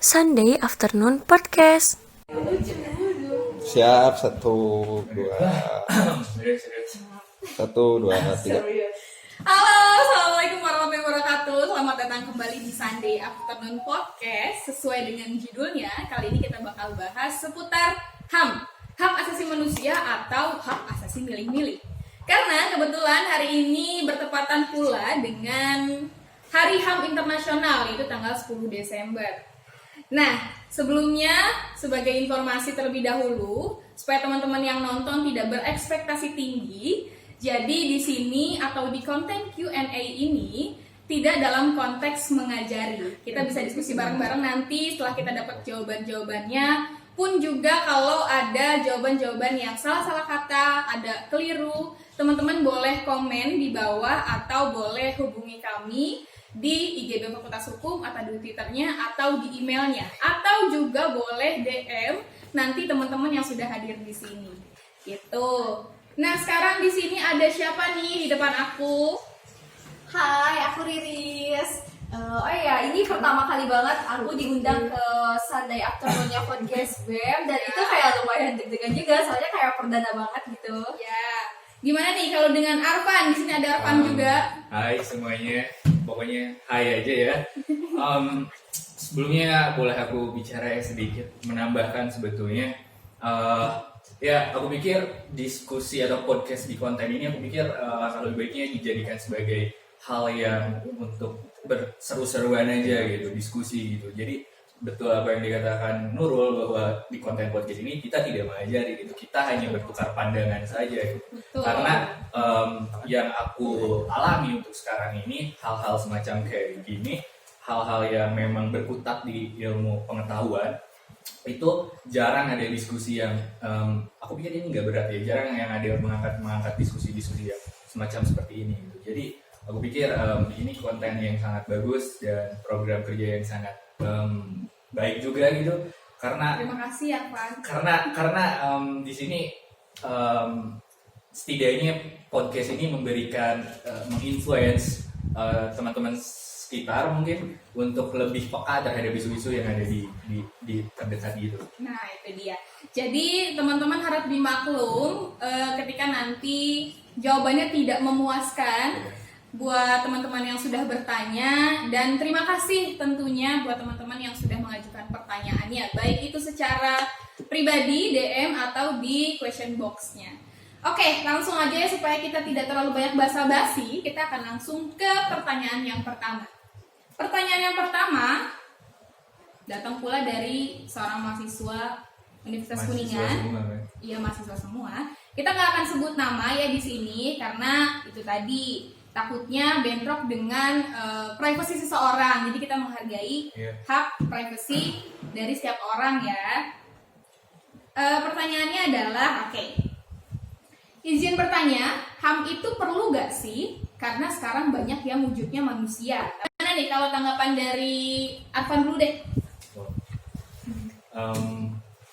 Sunday Afternoon Podcast. Siap, 1, 2, 3. Halo, assalamualaikum warahmatullahi wabarakatuh. Selamat datang kembali di Sunday Afternoon Podcast. Sesuai dengan judulnya, kali ini kita bakal bahas seputar HAM, hak asasi manusia atau hak asasi milik-milik. Karena kebetulan hari ini bertepatan pula dengan Hari HAM Internasional, yaitu tanggal 10 Desember. Nah, sebelumnya sebagai informasi terlebih dahulu, supaya teman-teman yang nonton tidak berekspektasi tinggi, jadi di sini atau di konten Q&A ini tidak dalam konteks mengajari. Kita bisa diskusi bareng-bareng nanti setelah kita dapat jawaban-jawabannya. Pun juga kalau ada jawaban-jawaban yang salah-salah kata, ada keliru, teman-teman boleh komen di bawah atau boleh hubungi kami di IG Fakultas Hukum atau di Twitternya atau di emailnya, atau juga boleh DM nanti teman-teman yang sudah hadir di sini. Gitu. Nah, sekarang di sini ada siapa nih di depan aku? Hai, aku Riris. Oh iya, ini pertama kali banget aku diundang ke Sunday Afternoon-nya Podcast BEM. Dan itu kayak lumayan deg-degan juga, soalnya kayak perdana banget gitu. Ya. Gimana nih kalau dengan Arfan? Di sini ada Arfan juga. Hai semuanya, pokoknya hai aja ya. Sebelumnya boleh aku bicara sedikit, menambahkan sebetulnya. Ya, aku pikir diskusi atau podcast di konten ini aku pikir lebih baiknya dijadikan sebagai hal yang untuk berseru-seruan aja gitu, diskusi gitu. Jadi betul apa yang dikatakan Nurul bahwa di konten podcast ini kita tidak mengajari gitu, kita hanya bertukar pandangan saja gitu. Betul. Karena yang aku alami untuk sekarang ini hal-hal semacam kayak gini, hal-hal yang memang berkutat di ilmu pengetahuan itu jarang ada diskusi yang aku pikir ini nggak berat ya, jarang yang ada mengangkat diskusi-diskusi yang semacam seperti ini gitu. Jadi aku pikir ini konten yang sangat bagus dan program kerja yang sangat baik juga gitu, karena Terima kasih ya, Arfan. karena di sini setidaknya podcast ini memberikan menginfluence teman-teman sekitar mungkin untuk lebih peka terhadap isu-isu yang ada di terdekat gitu. Nah, itu dia. Jadi, teman-teman harap dimaklum ketika nanti jawabannya tidak memuaskan buat teman-teman yang sudah bertanya, dan terima kasih tentunya buat teman-teman yang sudah mengajukan pertanyaannya, baik itu secara pribadi, DM, atau di question box-nya. Oke, langsung aja ya supaya kita tidak terlalu banyak basa-basi, kita akan langsung ke pertanyaan yang pertama. Pertanyaan yang pertama datang pula dari seorang mahasiswa Universitas Kuningan. Iya, mahasiswa semua. Kita nggak akan sebut nama ya di sini karena itu tadi takutnya bentrok dengan privasi seseorang. Jadi kita menghargai hak privasi dari setiap orang ya. Pertanyaannya adalah, izin bertanya, HAM itu perlu gak sih? Karena sekarang banyak yang wujudnya manusia. Gimana nih kalau tanggapan dari Arfan dulu deh?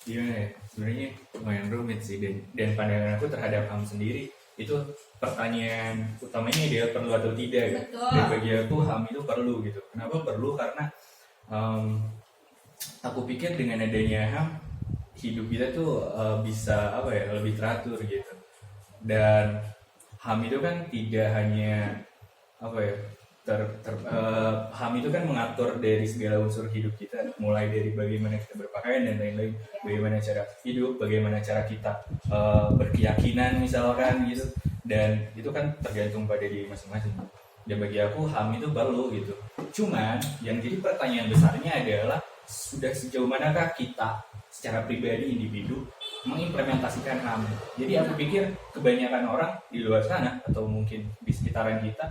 Gimana ya? Sebenarnya lumayan rumit sih, dan pandangan aku terhadap HAM sendiri itu pertanyaan utamanya dia perlu atau tidak ya. Betul. Dan bagi aku HAM itu perlu gitu. Kenapa perlu? Karena aku pikir dengan adanya HAM hidup kita tuh bisa lebih teratur gitu. Dan HAM itu kan tidak hanya HAM itu kan mengatur dari segala unsur hidup kita, mulai dari bagaimana kita berpakaian dan lain-lain, bagaimana cara hidup, bagaimana cara kita berkeyakinan misalkan gitu, dan itu kan tergantung pada diri masing-masing. Dan bagi aku HAM itu perlu gitu. Cuman yang jadi pertanyaan besarnya adalah sudah sejauh manakah kita secara pribadi individu mengimplementasikan HAM. Jadi aku pikir kebanyakan orang di luar sana atau mungkin di sekitaran kita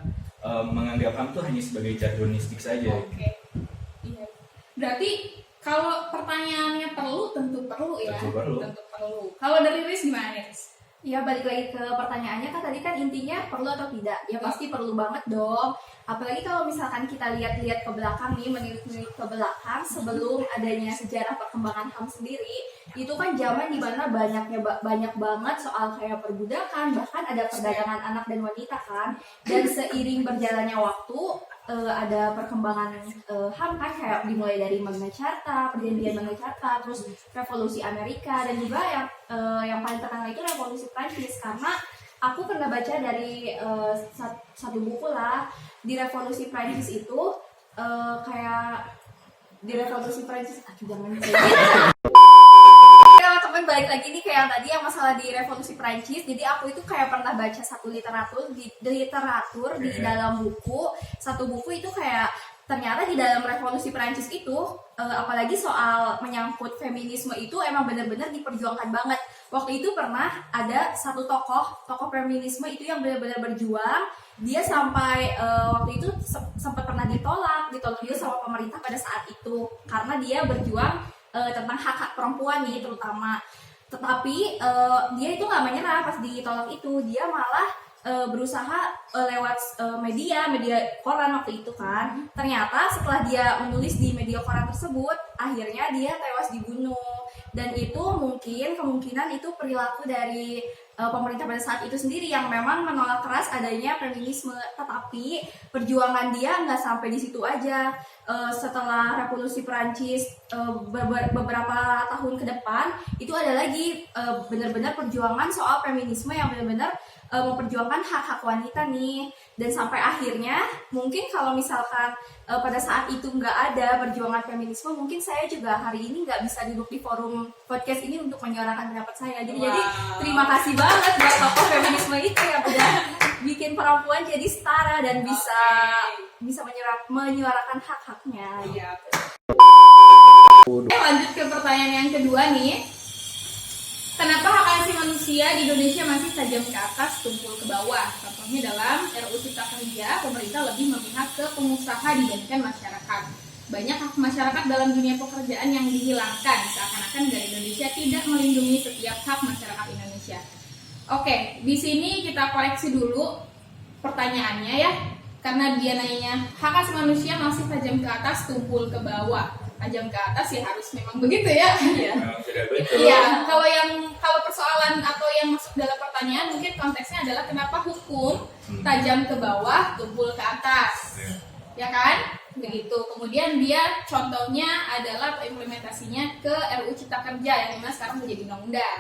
menganggap HAM itu hanya sebagai jargonistik saja. Oke. Iya. Berarti kalau pertanyaannya perlu, tentu perlu ya. Tentu perlu. Kalau dari Riz gimana nih, Riz? Ya, balik lagi ke pertanyaannya kan tadi kan intinya perlu atau tidak? Ya pasti perlu banget dong. Apalagi kalau misalkan kita lihat-lihat ke belakang nih, menilik-nilik ke belakang sebelum adanya sejarah perkembangan HAM sendiri, itu kan zaman dimana banyak banget soal kayak perbudakan, bahkan ada perdagangan anak dan wanita kan. Dan seiring berjalannya waktu, ada perkembangan HAM kan, kayak dimulai dari Magna Carta, perjanjian Magna Carta, terus revolusi Amerika, dan juga yang paling terkenal itu revolusi Prancis. Karena aku pernah baca dari satu buku lah, di revolusi Prancis itu kayak di revolusi Prancis jangan teman-teman, balik lagi nih kayak tadi yang masalah di revolusi Prancis. Jadi aku itu kayak pernah baca satu literatur di dalam buku, satu buku itu kayak ternyata di dalam revolusi Prancis itu apalagi soal menyangkut feminisme itu emang benar-benar diperjuangkan banget. Waktu itu pernah ada satu tokoh feminisme itu yang benar-benar berjuang. Dia sampai waktu itu sempat pernah ditolak juga sama pemerintah pada saat itu karena dia berjuang tentang hak-hak perempuan nih terutama. Tetapi dia itu nggak menyerah pas ditolak itu, dia malah berusaha lewat media koran waktu itu kan. Ternyata setelah dia menulis di media koran tersebut, akhirnya dia tewas dibunuh. Dan itu kemungkinan itu perilaku dari pemerintah pada saat itu sendiri yang memang menolak keras adanya feminisme. Tetapi perjuangan dia nggak sampai di situ aja. Setelah revolusi Perancis beberapa tahun ke depan, itu ada lagi benar-benar perjuangan soal feminisme yang benar-benar memperjuangkan hak-hak wanita nih. Dan sampai akhirnya mungkin kalau misalkan pada saat itu nggak ada perjuangan feminisme, mungkin saya juga hari ini nggak bisa duduk di forum podcast ini untuk menyuarakan pendapat saya. Jadi terima kasih banget buat tokoh feminisme itu yang udah bikin perempuan jadi setara dan bisa menyuarakan hak-haknya. Iya. Lanjut ke pertanyaan yang kedua nih. Kenapa hak asasi manusia di Indonesia masih tajam ke atas, tumpul ke bawah? Contohnya dalam RUU Cipta Kerja, pemerintah lebih memihak ke pengusaha dibandingkan masyarakat. Banyak hak masyarakat dalam dunia pekerjaan yang dihilangkan, seakan-akan negara Indonesia tidak melindungi setiap hak masyarakat Indonesia. Oke, di sini kita koreksi dulu pertanyaannya ya, karena dia nanya hak asasi manusia masih tajam ke atas, tumpul ke bawah. Tajam ke atas ya harus memang begitu ya. Iya. Iya. Kalau persoalan atau yang masuk dalam pertanyaan mungkin konteksnya adalah kenapa hukum tajam ke bawah, tumpul ke atas, ya kan? Begitu. Kemudian dia contohnya adalah implementasinya ke RUU Cipta Kerja yang dimana sekarang menjadi undang-undang.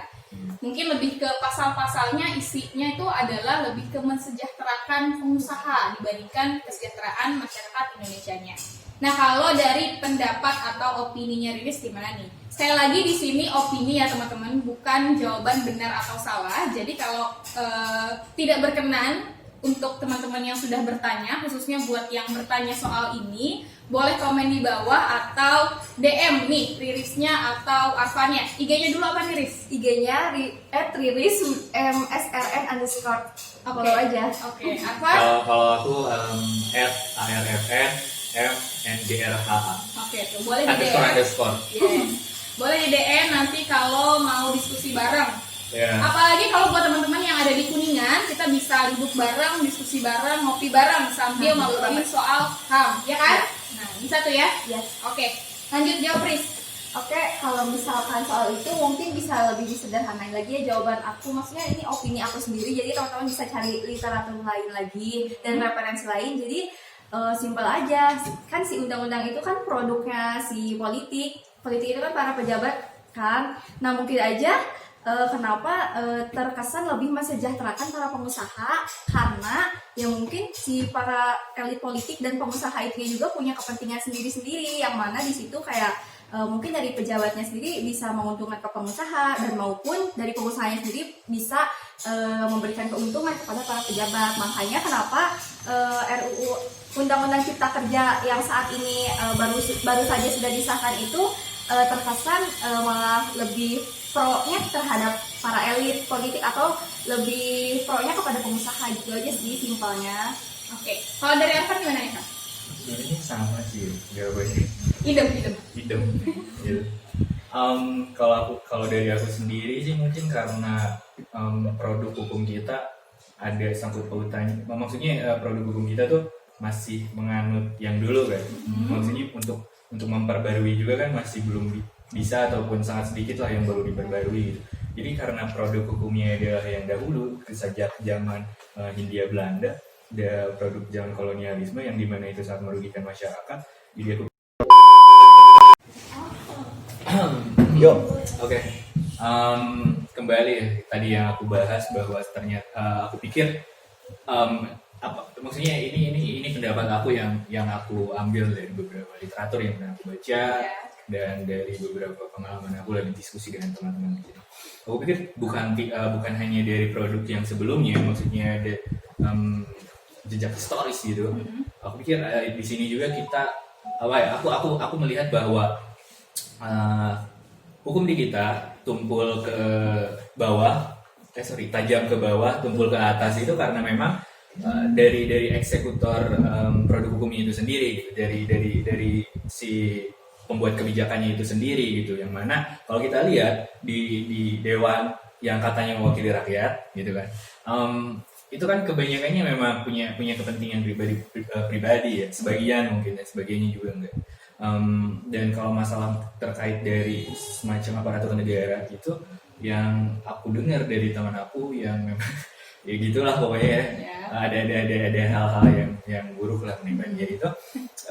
Mungkin lebih ke pasal-pasalnya, isinya itu adalah lebih ke mensejahterakan pengusaha dibandingkan kesejahteraan masyarakat Indonesianya. Nah, kalau dari pendapat atau opininya Riris gimana nih? Sekali lagi di sini opini ya teman-teman, bukan jawaban benar atau salah. Jadi kalau tidak berkenan untuk teman-teman yang sudah bertanya, khususnya buat yang bertanya soal ini, boleh komen di bawah atau DM nih Ririsnya atau Arfanya. IG-nya dulu apa nih, Riris? IG-nya @riris MSRN_. Follow aja. Oke, Arfan? Kalau aku @ARFN FNGRHA. Oke, tuh boleh di DM. Underscore. Yes. Boleh di DM nanti kalau mau diskusi bareng. Yeah. Apalagi kalau buat teman-teman yang ada di Kuningan, kita bisa duduk bareng, diskusi bareng, ngopi bareng sambil ngobrolin soal HAM, ya kan? Nah, bisa tuh ya? Yes. Oke, lanjut jawab, Riz. Oke, kalau misalkan soal itu mungkin bisa lebih disederhanain lagi ya jawaban aku. Maksudnya ini opini aku sendiri, jadi teman-teman bisa cari literatur lain lagi dan referensi lain. Jadi simpel aja, kan si undang-undang itu kan produknya si politik itu kan para pejabat kan. Nah mungkin aja kenapa terkesan lebih mensejahterakan para pengusaha, karena ya mungkin si para elit politik dan pengusaha itu juga punya kepentingan sendiri-sendiri, yang mana di situ kayak mungkin dari pejabatnya sendiri bisa menguntungkan ke pengusaha, dan maupun dari pengusahanya sendiri bisa memberikan keuntungan kepada para pejabat. Makanya kenapa RUU Undang-Undang Cipta Kerja yang saat ini baru saja sudah disahkan itu terkesan malah lebih pro-nya terhadap para elit politik atau lebih pro-nya kepada pengusaha, gitu aja sih simpelnya. Oke, kalau dari Arfan gimana ya, Kak? Sebenarnya sama sih jawabannya. Idem. Gitu. Kalau dari aku sendiri sih mungkin karena produk hukum kita ada sangkut pautannya. Maksudnya produk hukum kita tuh masih menganut yang dulu kan. Maksudnya untuk memperbarui juga kan masih belum bisa, ataupun sangat sedikit lah yang baru diperbarui gitu. Jadi karena produk hukumnya adalah yang dahulu sejak zaman Hindia Belanda, produk zaman kolonialisme yang dimana itu sangat merugikan masyarakat. Jadi aku Oke. Kembali ya, tadi yang aku bahas bahwa ternyata aku pikir maksudnya ini pendapat aku yang aku ambil dari beberapa literatur yang pernah aku baca dan dari beberapa pengalaman aku lagi diskusi dengan teman-teman gitu. Aku pikir bukan hanya dari produk yang sebelumnya, maksudnya ada jejak historis gitu. Aku pikir di sini juga kita aku melihat bahwa hukum di kita tumpul ke bawah, tajam ke bawah, tumpul ke atas itu karena memang dari eksekutor produk hukumnya itu sendiri, dari si pembuat kebijakannya itu sendiri gitu. Yang mana kalau kita lihat di dewan yang katanya mewakili rakyat gitu kan, itu kan kebanyakannya memang punya kepentingan pribadi ya, sebagian mungkin ya, sebagiannya juga enggak. Dan kalau masalah terkait dari semacam aparatur negara gitu, yang aku dengar dari teman aku yang memang ya gitulah pokoknya ya. Ada hal-hal yang buruk lah menimbanya itu.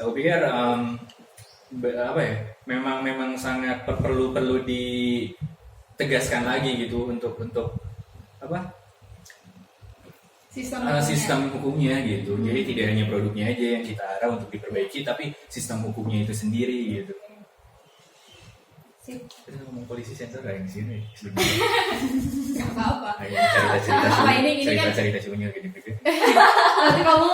Aku pikir memang sangat perlu ditegaskan lagi gitu untuk sistem hukumnya gitu. Jadi tidak hanya produknya aja yang kita arah untuk diperbaiki, tapi sistem hukumnya itu sendiri gitu. Kita ngomong polisi sensor yang sini sebenarnya. Gak apa-apa. Cerita ciunya gitu. Nanti kamu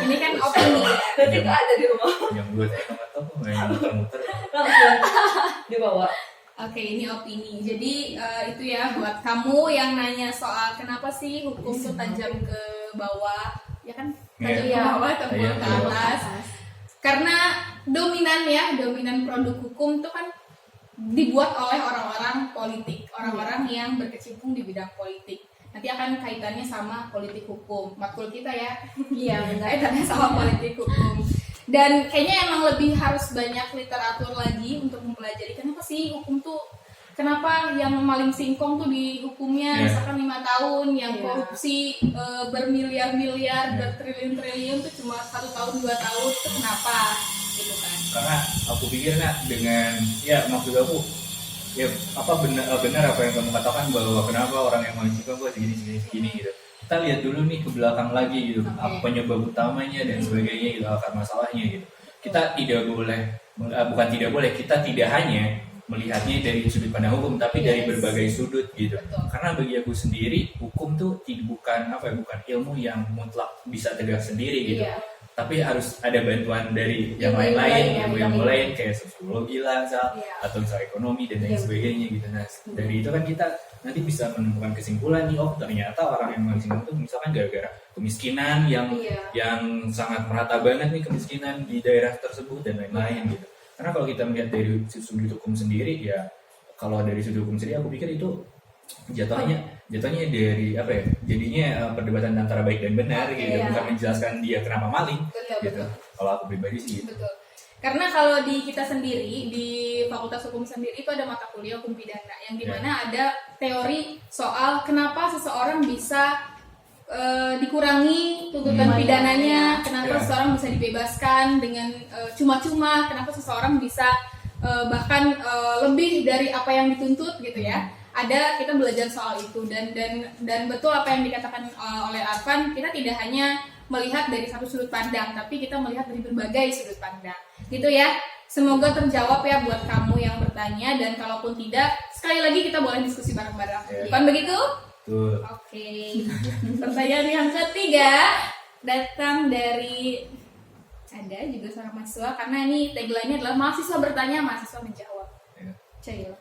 Ini kan opini ya. Nanti itu ada di rumah. Yang gue tanya nggak tahu main muter-muter. Dibawa. Oke, ini opini. Jadi itu ya buat kamu yang nanya soal kenapa sih hukum tuh tajam ke bawah, ya kan? Tajam ke bawah, tumpul ke atas. Karena dominan produk hukum tuh kan dibuat oleh orang-orang politik, orang-orang yang berkecimpung di bidang politik. Nanti akan kaitannya sama politik hukum. Matkul kita ya. Iya, kaitannya sama politik hukum. Dan kayaknya emang lebih harus banyak literatur lagi untuk mempelajari kenapa sih hukum tuh, kenapa yang maling singkong tuh dihukumnya misalkan 5 tahun, yang korupsi bermiliar-miliar, bertriliun-triliun tuh cuma 1 tahun 2 tahun, itu kenapa gitu kan? Karena aku pikir dengan maksud aku benar apa yang kamu katakan bahwa kenapa orang yang maling singkong kok segini gitu. Kita lihat dulu nih ke belakang lagi gitu, apa penyebab utamanya dan sebagainya gitu, akar masalahnya gitu. Kita kita tidak hanya melihatnya dari sudut pandang hukum, tapi dari berbagai sudut gitu. Karena bagi aku sendiri hukum tuh bukan ilmu yang mutlak bisa tegak sendiri gitu. Tapi harus ada bantuan dari yang lain-lain, yang lain kayak sosiologi lah, atau misal ekonomi dan lain sebagainya gitu. Nah, dari itu kan kita nanti bisa menemukan kesimpulan nih, ternyata orang yang maling itu misalkan gara-gara kemiskinan yang sangat merata banget nih, kemiskinan di daerah tersebut dan lain-lain gitu. Karena kalau kita melihat dari sudut hukum sendiri kalau dari sudut hukum sendiri aku pikir itu jatuhnya dari jadinya perdebatan antara baik dan benar gitu, bukan menjelaskan dia kenapa maling gitu. Kalau aku pribadi sih gitu. Betul. Karena kalau di kita sendiri, di Fakultas Hukum sendiri itu ada mata kuliah hukum pidana yang dimana ada teori soal kenapa seseorang bisa dikurangi tuntutan pidananya, kenapa seseorang bisa dibebaskan dengan cuma-cuma, kenapa seseorang bisa bahkan lebih dari apa yang dituntut gitu ya. Kita belajar soal itu dan betul apa yang dikatakan oleh Arfan, kita tidak hanya melihat dari satu sudut pandang, tapi kita melihat dari berbagai sudut pandang gitu ya. Semoga terjawab ya buat kamu yang bertanya, dan kalaupun tidak, sekali lagi kita boleh diskusi bareng-bareng. Bukan begitu? Oke. Pertanyaan yang ketiga datang dari ada juga seorang mahasiswa, karena ini tagline-nya adalah mahasiswa bertanya, mahasiswa menjawab. Cail.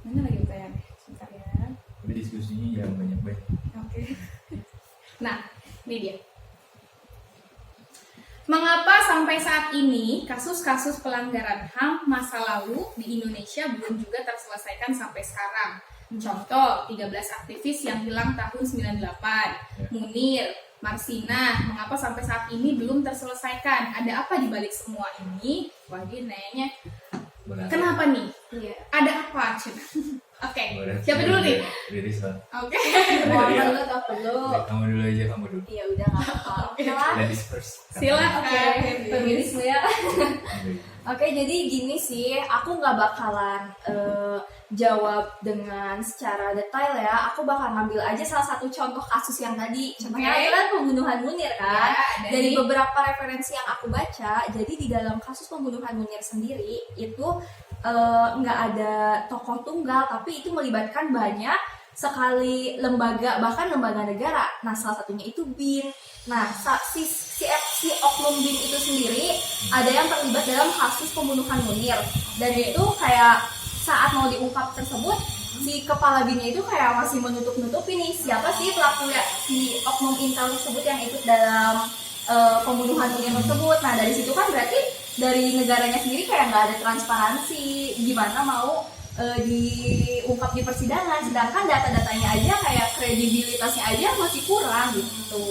Mana lagi pertanyaannya? Sebentar ya. Tapi diskusinya jangan banyak-banyak. Oke. Nah, ini dia. Mengapa sampai saat ini kasus-kasus pelanggaran HAM masa lalu di Indonesia belum juga terselesaikan sampai sekarang? Contoh, 13 aktivis yang hilang tahun 98, Munir, Marsina, mengapa sampai saat ini belum terselesaikan? Ada apa di balik semua ini? Wah, dia nanya, kenapa nih? Ada apa? Oke, Berarti siapa dulu nih? Riris lah. Oke. Mau Iya. dulu atau perlu? Kamu dulu aja, kamu dulu. Iya udah nggak apa-apa. Oke lah. Ladies first. Silakan. Oke, feminisme ya. Oke. Oke, jadi gini sih, aku nggak bakalan jawab dengan secara detail ya. Aku bakal ngambil aja salah satu contoh kasus yang tadi. Contohnya Oke. itu kan pembunuhan Munir kan. Ya, ada Dari nih. beberapa referensi yang aku baca, jadi di dalam kasus pembunuhan Munir sendiri itu nggak ada tokoh tunggal, tapi itu melibatkan banyak sekali lembaga, bahkan lembaga negara. Nah, salah satunya itu BIN. Nah, si oknum BIN itu sendiri ada yang terlibat dalam kasus pembunuhan Munir. Dan itu kayak saat mau diungkap tersebut, si kepala BIN-nya itu kayak masih menutup-nutupi nih siapa sih pelaku ya, si oknum intel tersebut yang ikut dalam pembunuhan Munir tersebut. Nah, dari situ kan berarti dari negaranya sendiri kayak nggak ada transparansi gimana mau diungkap di persidangan, sedangkan data-datanya aja kayak kredibilitasnya aja masih kurang gitu.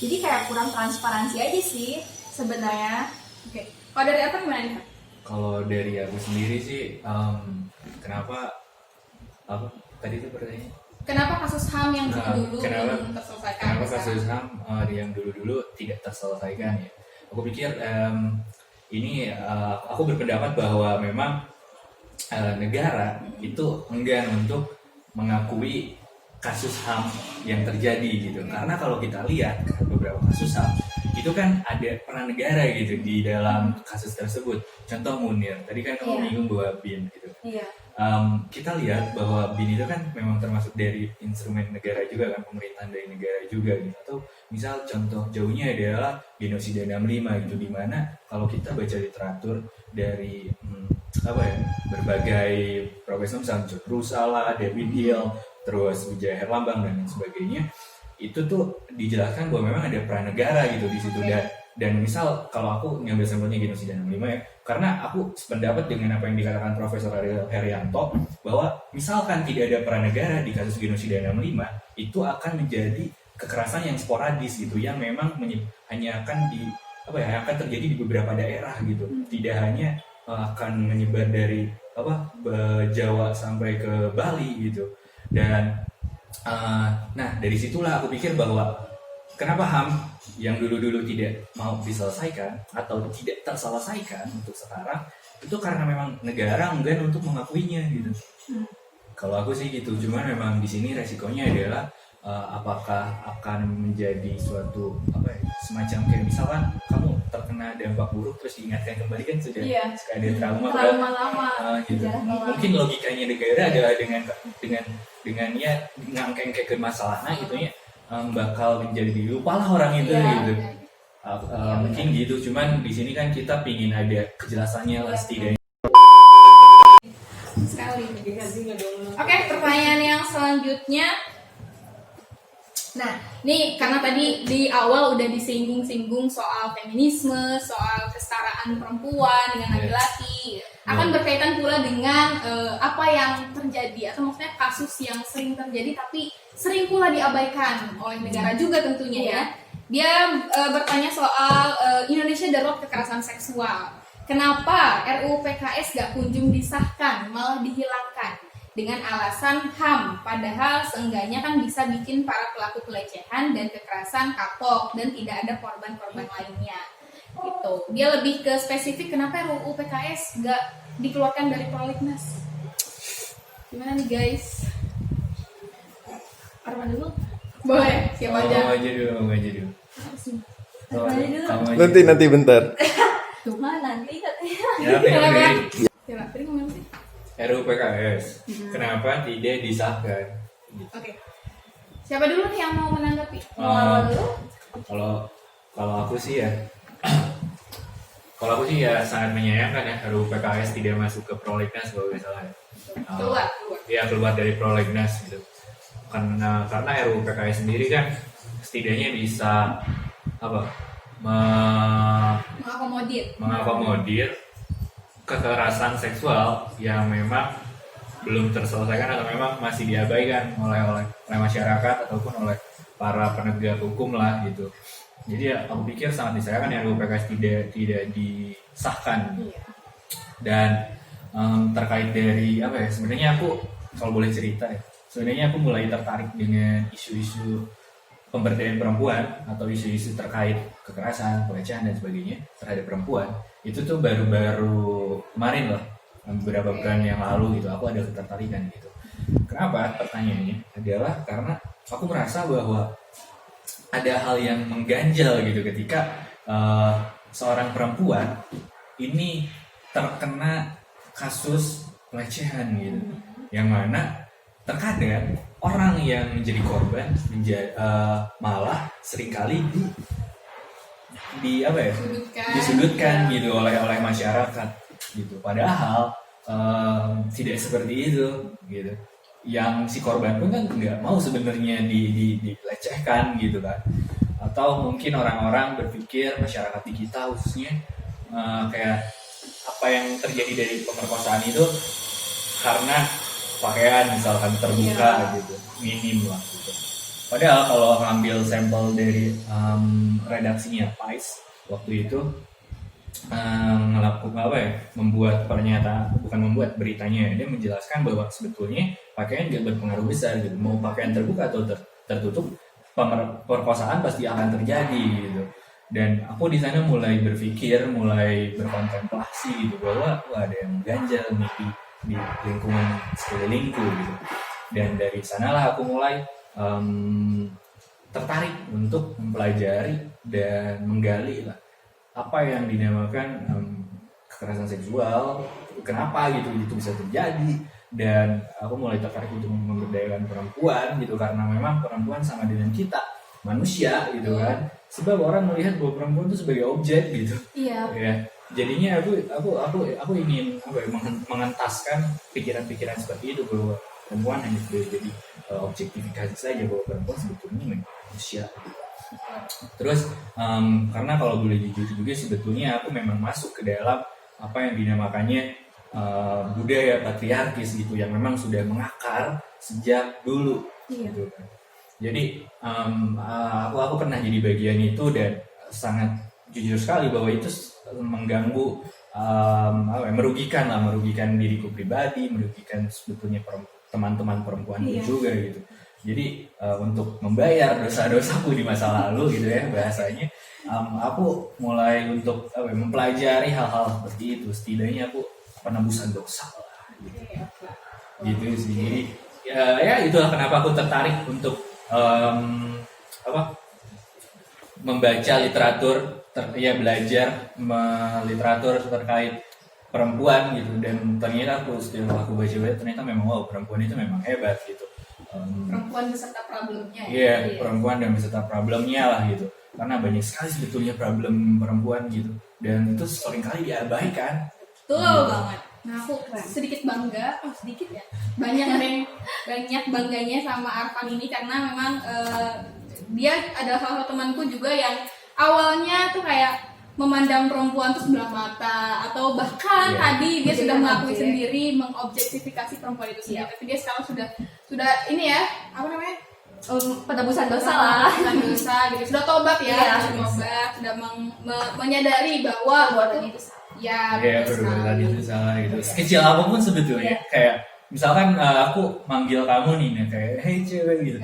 Jadi kayak kurang transparansi aja sih sebenarnya. Oke. Kalau dari apa gimana nih, Kak? Kalau dari aku sendiri sih, kenapa apa tadi itu pertanyaannya? Kenapa kasus HAM yang Nah, dulu kenapa- belum terselesaikan? Kenapa sekarang? kasus HAM yang dulu-dulu tidak terselesaikan ya? Aku pikir ini aku berpendapat bahwa memang negara itu enggan untuk mengakui kasus HAM yang terjadi gitu. Karena kalau kita lihat beberapa kasus HAM itu kan ada peran negara gitu di dalam kasus tersebut. Contoh Munir, tadi kan kamu Iya. bingung bahwa BIN gitu. Iya. Kita lihat bahwa BIN itu kan memang termasuk dari instrumen negara juga kan, pemerintahan dari negara juga gitu. Atau misal contoh jauhnya adalah genosida 65 gitu, dimana kalau kita baca literatur dari berbagai profesor misalnya John Rusala, David Hill, terus Wijaya Herlambang dan lain sebagainya, itu tuh dijelaskan bahwa memang ada peran negara gitu di situ. Dan misal kalau aku ngambil sampelnya genosida 65 ya, karena aku sependapat dengan apa yang dikatakan Profesor Ariel Herianto bahwa misalkan tidak ada peran negara di kasus genosida 65, itu akan menjadi kekerasan yang sporadis gitu, yang memang hanya akan akan terjadi di beberapa daerah gitu, tidak hanya akan menyebar dari Jawa sampai ke Bali gitu. Dan nah dari situlah aku pikir bahwa kenapa HAM yang dulu-dulu tidak mau diselesaikan atau tidak terselesaikan untuk sekarang itu karena memang negara enggan untuk mengakuinya gitu. Kalau aku sih gitu, cuman memang di sini resikonya adalah apakah akan menjadi suatu semacam kayak misalkan kamu terkena dampak buruk terus diingatkan kembali kan sudah Iya. suka ada trauma Lama-lama. gitu. Sejarah kelam. Mungkin logikanya negara adalah dengan ya ngangkeng masalah nah gitu ya bakal menjadi lupalah orang itu Iya. gitu. Mungkin gitu, cuman di sini kan kita pingin ada kejelasannya lah setidaknya. Sekali. Oke, pertanyaan yang selanjutnya. Nah, nih karena tadi di awal udah disinggung-singgung soal feminisme, soal kesetaraan perempuan dengan laki-laki, akan berkaitan pula dengan apa yang terjadi atau maksudnya kasus yang sering terjadi tapi sering pula diabaikan oleh negara juga tentunya ya. Dia bertanya soal Indonesia darurat kekerasan seksual. Kenapa RUU PKS gak kunjung disahkan, malah dihilangkan? Dengan alasan HAM, padahal seenggaknya kan bisa bikin para pelaku pelecehan dan kekerasan kapok dan tidak ada korban-korban lainnya. Gitu. Dia lebih ke spesifik kenapa RUU PKS nggak dikeluarkan dari prolegnas. Gimana nih guys? Arman dulu? Boleh, siapa aja? Kamu aja dulu. Arman dulu. Nanti bentar. Cuma nanti katanya. Kenapa? Siapa? Tadi ngomong sih? RUU PKS kenapa tidak disahkan? Gitu. Oke. Siapa dulu nih yang mau menanggapi? Mau Arman dulu? Kalau aku sih ya sangat menyayangkan ya RUU PKS tidak masuk ke prolegnas kalau nggak salah ya. Keluar. Ya keluar dari prolegnas gitu. Karena RUU PKS sendiri kan setidaknya bisa mengakomodir kekerasan seksual yang memang belum terselesaikan atau memang masih diabaikan oleh masyarakat ataupun oleh para penegak hukum lah gitu. Jadi ya, aku pikir sangat disayangkan ya RUU PKS tidak disahkan. Dan terkait dari sebenarnya aku kalau boleh cerita ya, sebenarnya aku mulai tertarik dengan isu-isu pemberdayaan perempuan atau isu-isu terkait kekerasan, pelecehan dan sebagainya terhadap perempuan itu tuh baru-baru kemarin loh, beberapa bulan yang lalu gitu aku ada ketertarikan gitu. Kenapa? Pertanyaannya adalah karena aku merasa bahwa ada hal yang mengganjal gitu ketika seorang perempuan ini terkena kasus pelecehan gitu, yang mana terkadang orang yang menjadi korban malah seringkali di apa ya, disudutkan gitu oleh masyarakat gitu. Padahal tidak seperti itu gitu. Yang si korban pun kan nggak mau sebenarnya dilecehkan gitu kan. Atau mungkin orang-orang berpikir, masyarakat di kita khususnya kayak apa yang terjadi dari pemerkosaan itu karena pakaian misalkan terbuka gitu, minim lah gitu. Padahal kalau ngambil sampel dari redaksinya Vice waktu itu ngelakukan apa ya, membuat pernyataan, bukan membuat beritanya, dia menjelaskan bahwa sebetulnya pakaian gak berpengaruh besar gitu, mau pakaian terbuka atau tertutup, perkosaan pasti akan terjadi gitu. Dan aku di sana mulai berpikir, mulai berkontemplasi gitu bahwa ada yang ganjal nih di lingkungan sekelilingku gitu. Dan dari sanalah aku mulai tertarik untuk mempelajari dan menggali lah apa yang dinamakan kekerasan seksual, kenapa gitu itu bisa terjadi. Dan aku mulai tertarik untuk memberdayakan perempuan gitu, karena memang perempuan sama dengan kita, manusia gitu kan. Sebab orang melihat bahwa perempuan itu sebagai objek gitu. Iya. Ya, jadinya aku ingin apa ya, mengentaskan pikiran-pikiran seperti itu bahwa perempuan hanya jadi objektifikasi saja, bahwa perempuan sebetulnya manusia. Terus karena kalau boleh jujur juga sebetulnya aku memang masuk ke dalam apa yang dinamakannya budaya patriarkis gitu, yang memang sudah mengakar sejak dulu. Iya. Gitu kan. Jadi aku pernah jadi bagian itu dan sangat jujur sekali bahwa itu mengganggu, merugikan diriku pribadi, merugikan sebetulnya teman-teman perempuan juga gitu. Jadi untuk membayar dosa-dosaku di masa lalu gitu ya bahasanya, aku mulai untuk mempelajari hal-hal seperti itu. Setidaknya aku penembusan dosa lah gitu sih. Jadi ya itulah kenapa aku tertarik untuk membaca literatur, belajar literatur terkait perempuan gitu. Dan ternyata setelah aku baca ternyata memang perempuan itu memang hebat gitu. Perempuan beserta problemnya ya. Iya, perempuan dan beserta problemnya lah gitu. Karena banyak sekali sebetulnya problem perempuan gitu, dan itu seringkali diabaikan. Betul banget. Nah, aku sedikit bangga, sedikit ya, banyak bangganya sama Arfan ini, karena memang dia adalah salah satu temanku juga yang awalnya tuh kayak memandang perempuan tuh sebelah mata, atau bahkan tadi dia sudah mengakui sendiri mengobjektifikasi perempuan itu sendiri. Tapi dia sekarang sudah ini ya, apa namanya? Penebusan dosa lah. Penebusan dosa gitu. Sudah tobat ya, sudah menyadari bahwa perbuatan itu salah. Ya, perbuatan itu salah gitu. Sekecil apapun sebetulnya, kayak misalkan aku manggil kamu nih kayak hey cewek gitu.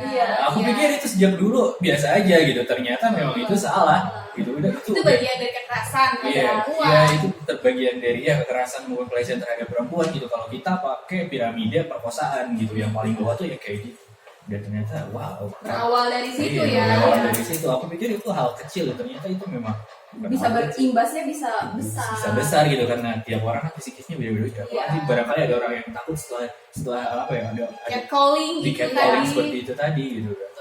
Aku pikir itu sejak dulu biasa aja gitu. Ternyata memang itu salah gitu. Itu bagian dari kekerasan. Iya, itu terbagian dari kekerasan maupun pelecehan terhadap perempuan gitu. Kalau kita pakai piramida perkosaan gitu, yang paling bawah tuh ya kayak gitu. Dan ternyata berawal dari situ berawal dari situ. Aku pikir itu hal kecil, ternyata itu memang bisa berimbasnya bisa besar gitu, karena tiap orang kan psikisnya beda-beda. Barangkali ada orang yang takut setelah apa ya, ada catcalling gitu seperti itu tadi gitu kan.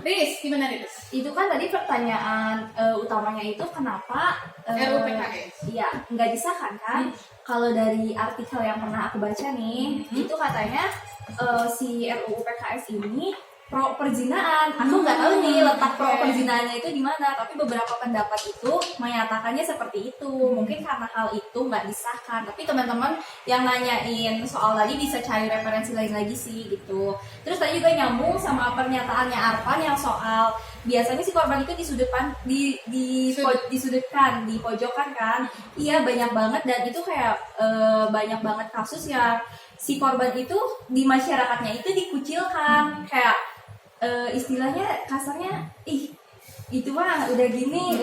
Riz, gimana Riz? Itu kan tadi pertanyaan utamanya itu kenapa RUU PKS? Iya, nggak disahkan kan? Kalau dari artikel yang pernah aku baca nih, itu katanya si RUU PKS ini pro perzinaan. Aku nggak tahu nih letak pro perzinaannya itu di mana, tapi beberapa pendapat itu menyatakannya seperti itu. Mungkin karena hal itu nggak disahkan. Tapi teman-teman yang nanyain soal tadi bisa cari referensi lain lagi sih gitu. Terus tadi juga nyambung sama pernyataannya Arfan yang soal biasanya si korban itu disudutkan, dipojokkan kan. Iya, banyak banget, dan itu kayak banyak banget kasus yang si korban itu di masyarakatnya itu dikucilkan, kayak istilahnya kasarnya, itu mah udah gini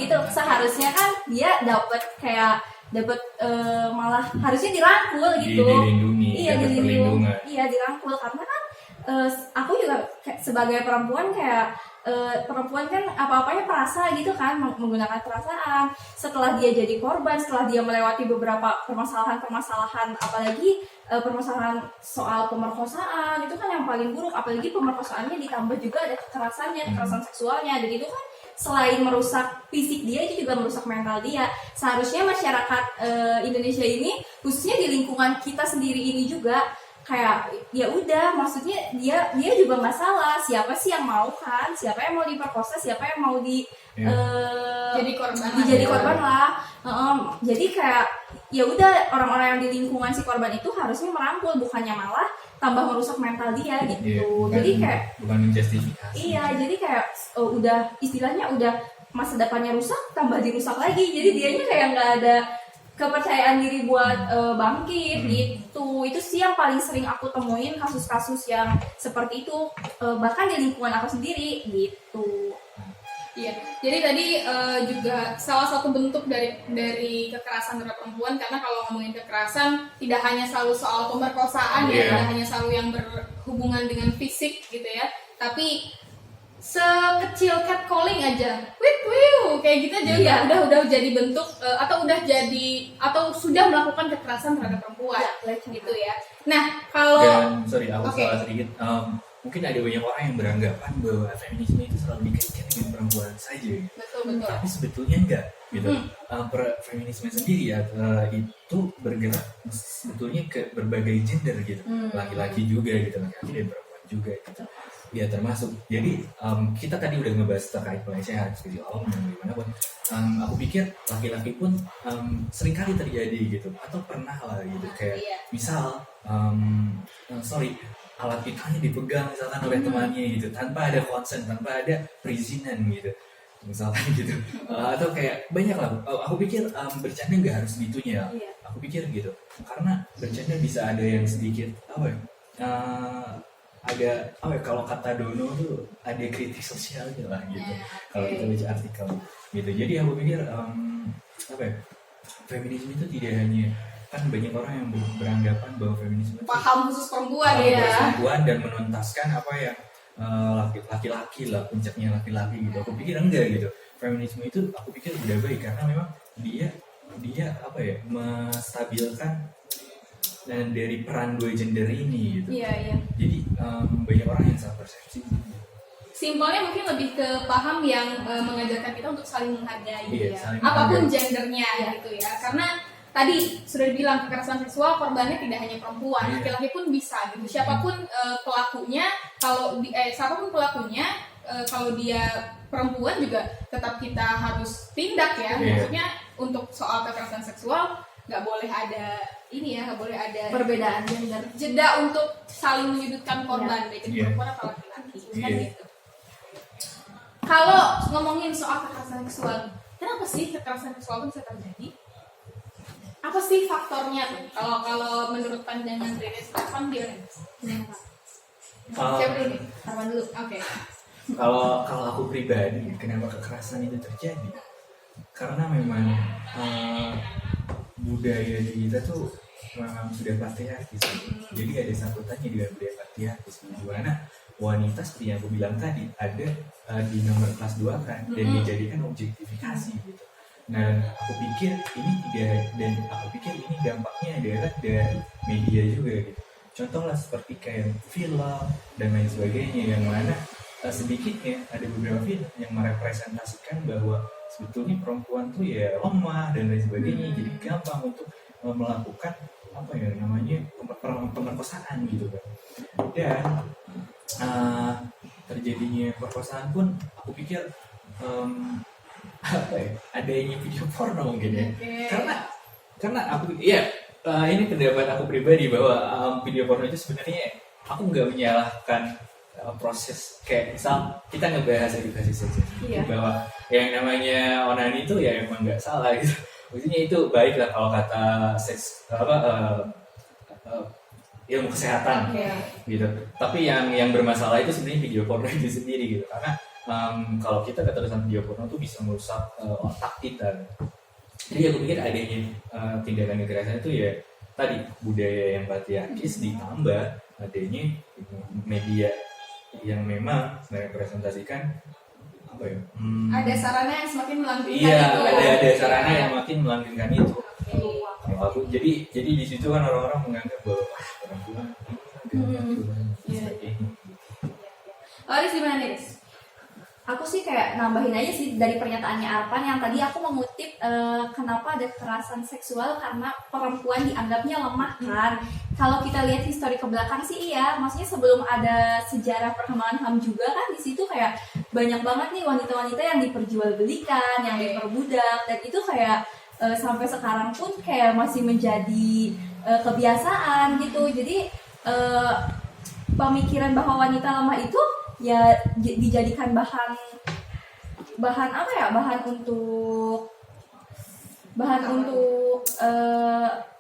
gitu. Seharusnya kan dia dapat malah harusnya dirangkul gitu. Dilindungi, Iya, dapat perlindungan. Iya, dirangkul karena kan aku juga sebagai perempuan kayak perempuan kan apa-apanya perasa gitu kan, menggunakan perasaan. Setelah dia jadi korban, setelah dia melewati beberapa permasalahan, apalagi permasalahan soal pemerkosaan, itu kan yang paling buruk. Apalagi pemerkosaannya ditambah juga ada kekerasan seksualnya, dan itu kan selain merusak fisik dia, itu juga merusak mental dia. Seharusnya masyarakat Indonesia ini, khususnya di lingkungan kita sendiri ini juga, kayak ya udah, maksudnya dia juga nggak salah. Siapa sih yang mau kan? Siapa yang mau diperkosa? Siapa yang mau jadi korban lah? Jadi kayak ya udah, orang-orang yang di lingkungan si korban itu harusnya merangkul, bukannya malah tambah merusak mental dia gitu. Jadi kayak bukan menjustifikasi. Iya, jadi kayak udah istilahnya udah masa depannya rusak, tambah dirusak lagi. Jadi dianya kayak nggak ada kepercayaan diri buat bangkit gitu. Itu sih yang paling sering aku temuin, kasus-kasus yang seperti itu, bahkan di lingkungan aku sendiri gitu. Iya, jadi tadi juga salah satu bentuk dari kekerasan terhadap perempuan, karena kalau ngomongin kekerasan tidak hanya selalu soal pemerkosaan ya, tidak hanya selalu yang berhubungan dengan fisik gitu ya, tapi sekecil catcalling aja, kayak gitu aja udah jadi bentuk atau sudah melakukan kekerasan terhadap perempuan gitu ya. Nah kalau aku salah sedikit. Mungkin ada banyak orang yang beranggapan bahwa feminisme itu selalu dikaitkan dengan perempuan saja. Betul. Tapi sebetulnya enggak gitu. Feminisme sendiri ya itu bergerak sebetulnya ke berbagai gender gitu. Laki-laki juga gitu, laki-laki dan perempuan juga gitu. Ya termasuk. Jadi kita tadi udah ngebahas terkait pelecehan seksual dan gimana pun. Aku pikir laki-laki pun seringkali terjadi gitu, atau pernah lah gitu, kayak misal alat vitalnya dipegang misalkan oleh temannya gitu, tanpa ada consent, tanpa ada perizinan gitu, misalkan gitu. Atau kayak banyak lah. Aku pikir bercanda nggak harus gitunya. Aku pikir gitu, karena bercanda bisa ada yang sedikit kalau kata Dono tuh ada kritik sosialnya lah gitu. Kalau kita baca artikel gitu. Jadi aku pikir feminisme itu tidak hanya, kan banyak orang yang beranggapan bahwa feminisme itu paham khusus perempuan dan menuntaskan apa yang laki-laki lah, puncaknya laki-laki gitu. Aku pikir enggak gitu. Feminisme itu aku pikir udah baik, karena memang dia menstabilkan dan dari peran dua gender ini gitu. Jadi banyak orang yang salah persepsi. Simpelnya mungkin lebih ke paham yang mengajarkan kita untuk saling menghargai menghargai. apapun gendernya gitu ya. Karena tadi sudah dibilang, kekerasan seksual korbannya tidak hanya perempuan, laki-laki pun bisa gitu. Siapapun pelakunya, kalau dia perempuan juga tetap kita harus tindak ya. Maksudnya untuk soal kekerasan seksual nggak boleh ada nggak boleh ada Perbedaan gender, jeda untuk saling menyudutkan korban, baik itu perempuan atau laki-laki kan gitu. Kalau ngomongin soal kekerasan seksual, kenapa sih kekerasan seksual itu bisa terjadi? Apa sih faktornya tuh? Kalau menurut pandangan Rene Stefan dia siapa dulu nih? Stefan dulu. Oke. Kalau aku pribadi, kenapa kekerasan itu terjadi? Karena memang budaya di kita tuh memang sudah patriarkis. Jadi ada sangkutannya dengan budaya patriarkis, di mana wanita seperti yang aku bilang tadi ada di nomor kelas 2 kan, dan dijadikan objektifikasi gitu. Nah, aku pikir ini dampaknya adalah dari media juga gitu. Contoh lah seperti kayak film dan lain sebagainya, yang mana sedikitnya ada beberapa film yang merepresentasikan bahwa sebetulnya perempuan tuh ya lemah dan lain sebagainya, jadi gampang untuk melakukan pemerkosaan gitu kan. Dan terjadinya perkosaan pun aku pikir adanya video porno mungkin ya. Karena aku ini pendapat aku pribadi bahwa video porno itu sebenarnya aku nggak menyalahkan proses, kayak misal kita ngebahas edukasi saja bahwa yang namanya onani itu ya emang nggak salah gitu. Maksudnya itu baik lah kalau kata ilmu kesehatan gitu. Tapi yang bermasalah itu sebenarnya video porno itu sendiri gitu, karena kalau kita keterusan video porno tuh bisa merusak otak kita. Jadi aku pikir adanya tindakan kekerasan itu ya tadi budaya yang patriarkis ditambah adanya media yang memang merepresentasikan apa ya? Ada sarana yang semakin melanggengkan Iya, itu. ada sarana yang makin melanggengkan itu. Oke. Kalau aku jadi di situ kan orang-orang menganggap bahwa perempuan Iya. sebagainya. Aris gimana Nis? Aku sih kayak nambahin aja sih dari pernyataannya Arpan yang tadi aku mengutip kenapa ada kekerasan seksual karena perempuan dianggapnya lemah kan. Kalau kita lihat histori ke belakang sih iya, maksudnya sebelum ada sejarah perkembangan HAM juga kan di situ kayak banyak banget nih wanita-wanita yang diperjualbelikan, yang diperbudak, dan itu kayak sampai sekarang pun kayak masih menjadi kebiasaan gitu. Jadi pemikiran bahwa wanita lemah itu ya dijadikan bahan apa ya, bahan untuk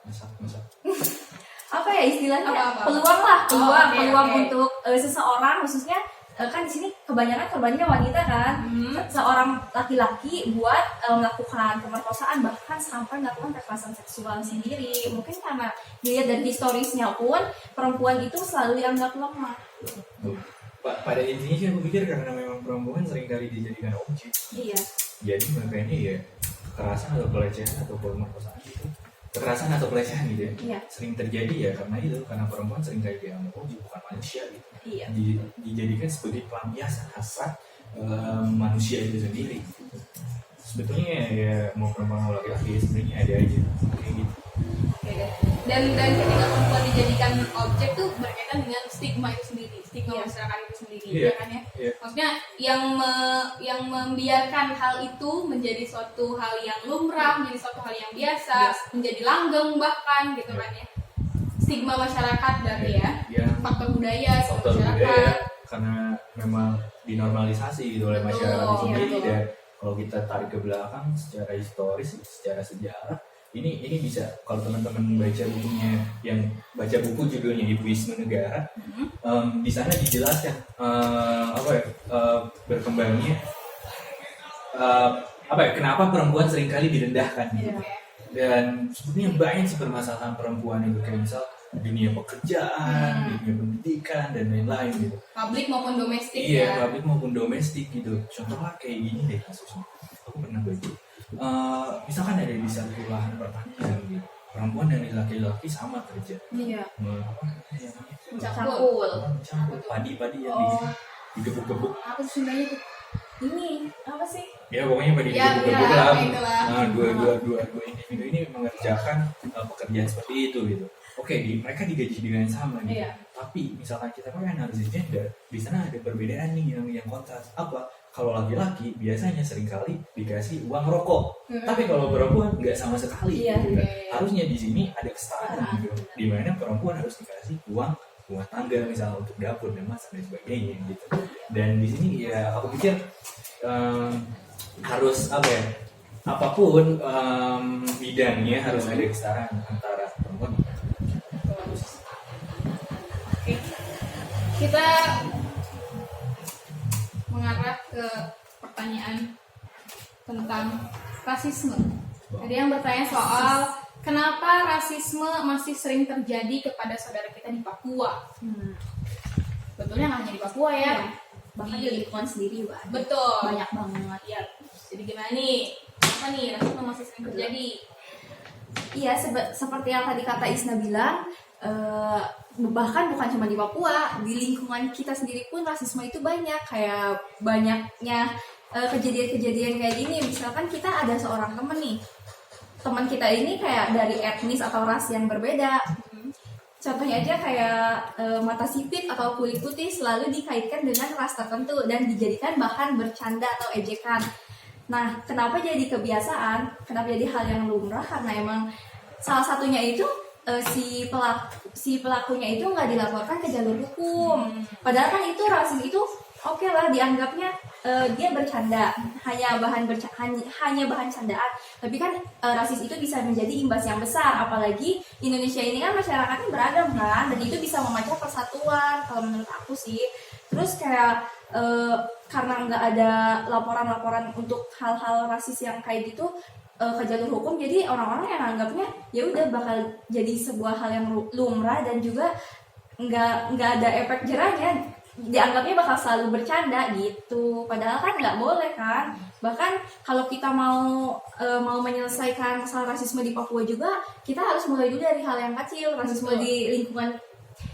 Masak. apa ya istilahnya, Apa? peluang Oke. untuk seseorang, khususnya kan di sini kebanyakan korbannya wanita kan, seorang laki-laki buat melakukan pemerkosaan bahkan sampai melakukan kekerasan seksual sendiri. Mungkin karena dilihat dari historisnya pun perempuan itu selalu dianggap lemah. Pada intinya sih aku pikir karena memang perempuan seringkali dijadikan objek. Iya. Jadi makanya ya kekerasan atau pelecehan atau pemerkosaan itu, kekerasan atau pelecehan gitu ya, Iya. sering terjadi ya karena itu, karena perempuan seringkali dianggap objek, bukan manusia gitu. Iya. Dijadikan sebagai pelampiasan hasrat manusia itu sendiri. Sebetulnya ya mau perempuan mau laki-laki sebenarnya ada aja kayak gitu. Oke deh. Dan ketika perempuan dijadikan objek tuh berkaitan dengan stigma itu sendiri, stigma Iya. masyarakat itu sendiri, Iya. ya kan ya? Iya. Maksudnya yang membiarkan hal itu menjadi suatu hal yang lumrah, menjadi suatu hal yang biasa, menjadi langgeng bahkan gitu kan ya. Stigma masyarakat berarti ya. Ya, Faktor budaya, faktor masyarakat. budaya karena memang dinormalisasi gitu oleh Betul, masyarakat itu sendiri. betul. Dan kalau kita tarik ke belakang secara historis, secara sejarah, ini bisa kalau teman-teman baca bukunya, yang baca buku judulnya Ibuisme Negara, di sana dijelaskan berkembangnya kenapa perempuan seringkali direndahkan gitu. Dan sebenarnya banyak sih permasalahan perempuan itu, kayak misal dunia pekerjaan, dunia pendidikan dan lain-lain gitu. Publik maupun domestik Iya, ya. publik maupun domestik gitu. Contohnya kayak gini deh kasusnya. Aku pernah baca. Misalkan ada di satu lahan pertanian gitu. Perempuan dan laki-laki sama kerja. Iya. Cangkul. Campur padi-padi yang digebuk-gebuk. Apa sih sundanya tuh? Ini apa sih? Ya pokoknya pada Ya, digebuk-gebuk ya, lah. itulah. Dua individu ini mengerjakan pekerjaan seperti itu gitu. Oke, mereka digaji dengan sama gitu. Iya. Tapi misalkan kita pakai analisis gender, di sana ada perbedaan nih yang kontras. Apa? Kalau laki-laki biasanya seringkali dikasih uang rokok. Tapi kalau perempuan nggak sama sekali. Iya. gitu. Oke. Harusnya di sini ada kesetaraan gitu. Di mana perempuan harus dikasih uang rumah tangga misalnya untuk dapur dan masak dan sebagainya gitu. Dan di sini ya aku pikir harus apapun bidangnya harus ada kesetaraan antara perempuan dan laki-laki. Oke. Kita mengarah ke pertanyaan tentang rasisme. Jadi yang bertanya soal kenapa rasisme masih sering terjadi kepada saudara kita di Papua. Betulnya nggak hanya di Papua ya. Bahkan di lingkungan sendiri juga ada. Betul. Banyak banget. Ya. Jadi gimana nih? Apa nih rasisme masih sering terjadi? Iya, seperti yang tadi kata Isna bilang, bahkan bukan cuma di Papua, di lingkungan kita sendiri pun rasisme itu banyak. Kayak banyaknya kejadian-kejadian kayak gini. Misalkan kita ada seorang temen nih, teman kita ini kayak dari etnis atau ras yang berbeda. Contohnya aja kayak mata sipit atau kulit putih selalu dikaitkan dengan ras tertentu dan dijadikan bahan bercanda atau ejekan. Nah, kenapa jadi kebiasaan? Kenapa jadi hal yang lumrah? Karena emang salah satunya itu si pelakunya itu nggak dilaporkan ke jalur hukum. Padahal kan itu rasis itu oke lah dianggapnya dia bercanda, hanya bahan candaan. Tapi kan rasis itu bisa menjadi imbas yang besar, apalagi Indonesia ini kan masyarakatnya beragam kan, dan itu bisa memecah persatuan kalau menurut aku sih. Terus kayak karena nggak ada laporan-laporan untuk hal-hal rasis yang kayak gitu ke jalur hukum, jadi orang-orang yang anggapnya ya udah bakal jadi sebuah hal yang lumrah, dan juga nggak ada efek jerahnya, dianggapnya bakal selalu bercanda gitu. Padahal kan nggak boleh kan. Bahkan kalau kita mau menyelesaikan masalah rasisme di Papua juga, kita harus mulai dulu dari hal yang kecil. Rasisme di lingkungan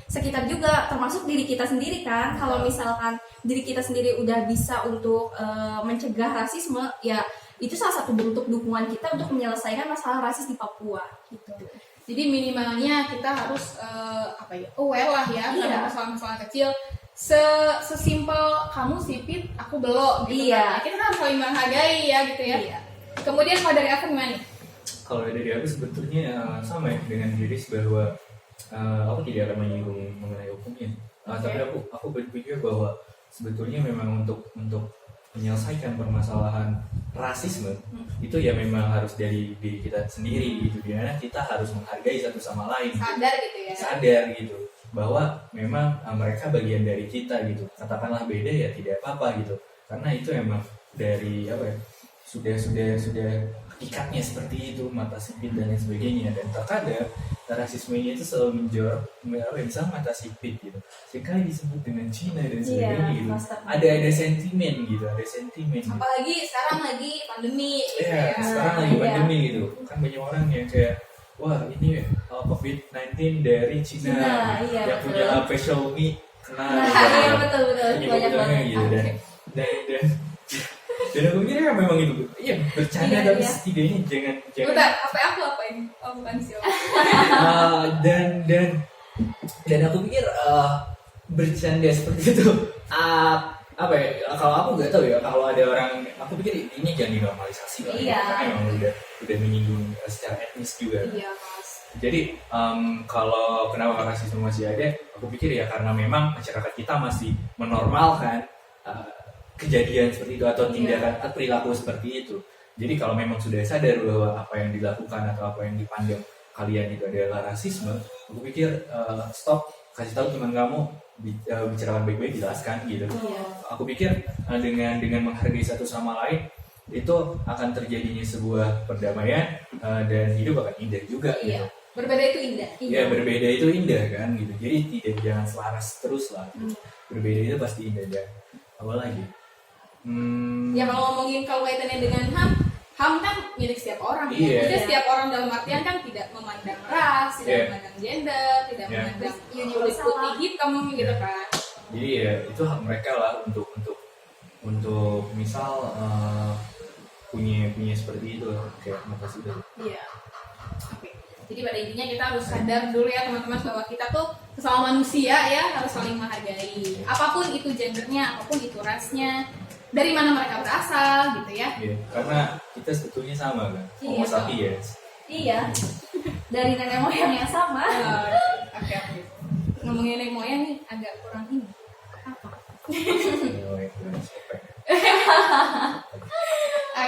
sekitar juga, termasuk diri kita sendiri kan. Kalau misalkan diri kita sendiri udah bisa untuk mencegah rasisme, ya itu salah satu bentuk dukungan kita untuk menyelesaikan masalah rasis di Papua gitu. Jadi minimalnya kita harus aware lah ya terhadap masalah-masalah kecil. Sesimpel kamu sipit, aku belok gitu kan. Kita harus saling menghargai ya gitu ya. Iya. Kemudian kalau dari aku gimana? Kalau dari aku sebetulnya sama ya dengan Iris, bahwa aku tidak akan menyinggung mengenai hukumnya. Tapi aku berpikir bahwa sebetulnya memang untuk menyelesaikan permasalahan rasisme itu ya memang harus dari diri kita sendiri gitu, dimana kita harus menghargai satu sama lain. Sadar gitu ya. Sadar gitu bahwa memang mereka bagian dari kita gitu. Katakanlah beda ya tidak apa-apa gitu, karena itu emang dari sudah hakikatnya seperti itu, mata sipit dan lain sebagainya. Dan terkadang rasisme itu selalu menjorok misal mata sipit gitu, sekali disebut dengan Cina dan sebagainya gitu. Ada sentimen gitu, Apalagi sekarang lagi pandemi gitu ya. Sekarang lagi pandemi gitu, kan banyak orang yang kayak wah ini COVID-19 dari Cina, yang punya HP Xiaomi kena Iya betul banyak banget gitu. Dan aku kira memang itu bercanda, tapi setidaknya jangan Bentar, HP aku apa ini? Oh bukan Xiaomi. dan aku pikir bercanda seperti itu kalau aku nggak tahu ya, kalau ada orang, aku pikir ini jangan dinormalisasi lah. Karena memang udah menyinggung secara etnis juga. Iya mas. Jadi kalau kenapa rasisme masih ada, aku pikir ya karena memang masyarakat kita masih menormalkan kejadian seperti itu atau tindakan atau perilaku seperti itu. Jadi kalau memang sudah sadar bahwa apa yang dilakukan atau apa yang dipandang kalian itu adalah rasisme, aku pikir stop, kasih tahu teman kamu, bicarakan baik-baik, jelaskan gitu. Aku pikir dengan menghargai satu sama lain itu akan terjadinya sebuah perdamaian dan hidup akan indah juga gitu. Berbeda itu indah. Ya berbeda itu indah kan gitu. Jadi jangan selaras terus lah. Gitu. Berbeda itu pasti indah dan apa lagi? Ya kalau ngomongin kalau kaitannya dengan HAM kan milik setiap orang. Maksudnya setiap orang dalam artian kan tidak memandang ras, tidak memandang gender, tidak memandang kulit putih hitam gitu kan. Jadi ya itu hak mereka lah untuk misal punya seperti itu kayak mata itu. Iya. Oke. Jadi pada intinya kita harus sadar dulu ya teman-teman bahwa kita tuh sesama manusia ya, harus saling menghargai. Apapun itu gendernya, apapun itu rasnya, dari mana mereka berasal gitu ya. Iya, karena kita sebetulnya sama kan. Homo sapiens. Iya. Dari nenek moyang yang sama. Oke. Ngomongin nenek moyang nih agak kurang ini. Apa?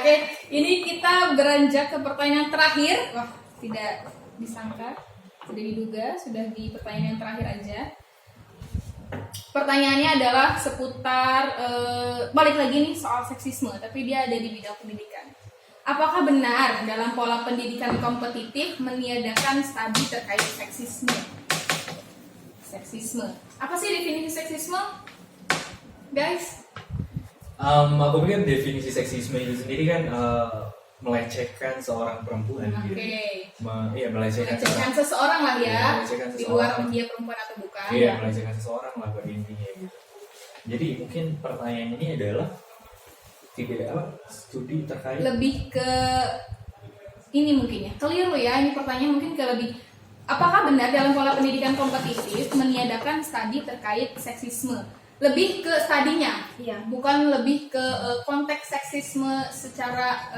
Oke, ini kita beranjak ke pertanyaan terakhir. Wah, tidak disangka, tidak diduga, sudah di pertanyaan yang terakhir aja. Pertanyaannya adalah seputar balik lagi nih soal seksisme, tapi dia ada di bidang pendidikan. Apakah benar dalam pola pendidikan kompetitif meniadakan studi terkait seksisme? Seksisme. Apa sih definisi seksisme, guys? Aku pikir definisi seksisme itu sendiri kan melecehkan seorang perempuan gitu. Iya, melecehkan seseorang lah ya. Melecehkan di luar dia perempuan atau bukan. Iya, melecehkan seseorang lah pada intinya gitu. Jadi mungkin pertanyaan ini adalah studi terkait lebih ke ini mungkin ya. Keliru ya, ini pertanyaan mungkin ke lebih apakah benar dalam pola pendidikan kompetitif meniadakan studi terkait seksisme? Lebih ke studinya, bukan lebih ke konteks seksisme secara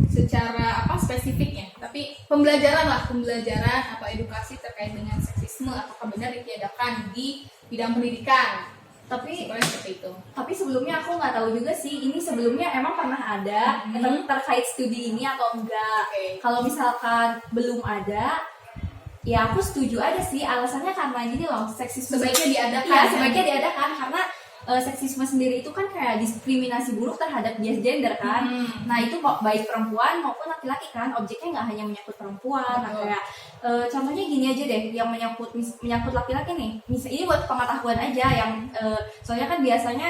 secara spesifiknya, tapi pembelajaran atau edukasi terkait dengan seksisme apakah benar ditiadakan di bidang pendidikan. Tapi Sebenarnya seperti itu. tapi sebelumnya aku nggak tahu juga sih, ini sebelumnya emang pernah ada terkait studi ini atau enggak. Oke. Kalau misalkan belum ada, ya aku setuju aja sih. Alasannya karena gini loh, seksisme Sebaiknya diadakan. Iya, sebaiknya diadakan karena seksisme sendiri itu kan kayak diskriminasi buruk terhadap bias gender kan. Nah itu baik perempuan maupun laki-laki kan, objeknya nggak hanya menyangkut perempuan. Nah, kayak contohnya gini aja deh, yang menyangkut laki-laki nih. Ini buat pengetahuan aja, yang soalnya kan biasanya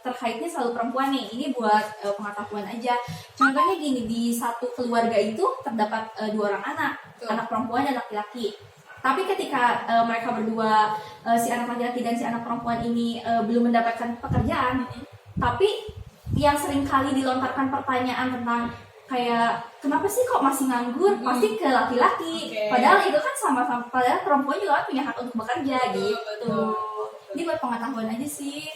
terkaitnya selalu perempuan nih. Ini buat pengetahuan aja. Contohnya gini, di satu keluarga itu terdapat 2 orang anak, anak perempuan dan laki-laki. Tapi ketika mereka berdua, si anak laki-laki dan si anak perempuan ini belum mendapatkan pekerjaan, tapi yang sering kali dilontarkan pertanyaan tentang kayak kenapa sih kok masih nganggur, pasti ke laki-laki. Padahal itu kan sama-sama, padahal perempuan juga kan punya hak untuk bekerja gitu. Betul. Ini buat pengetahuan aja sih.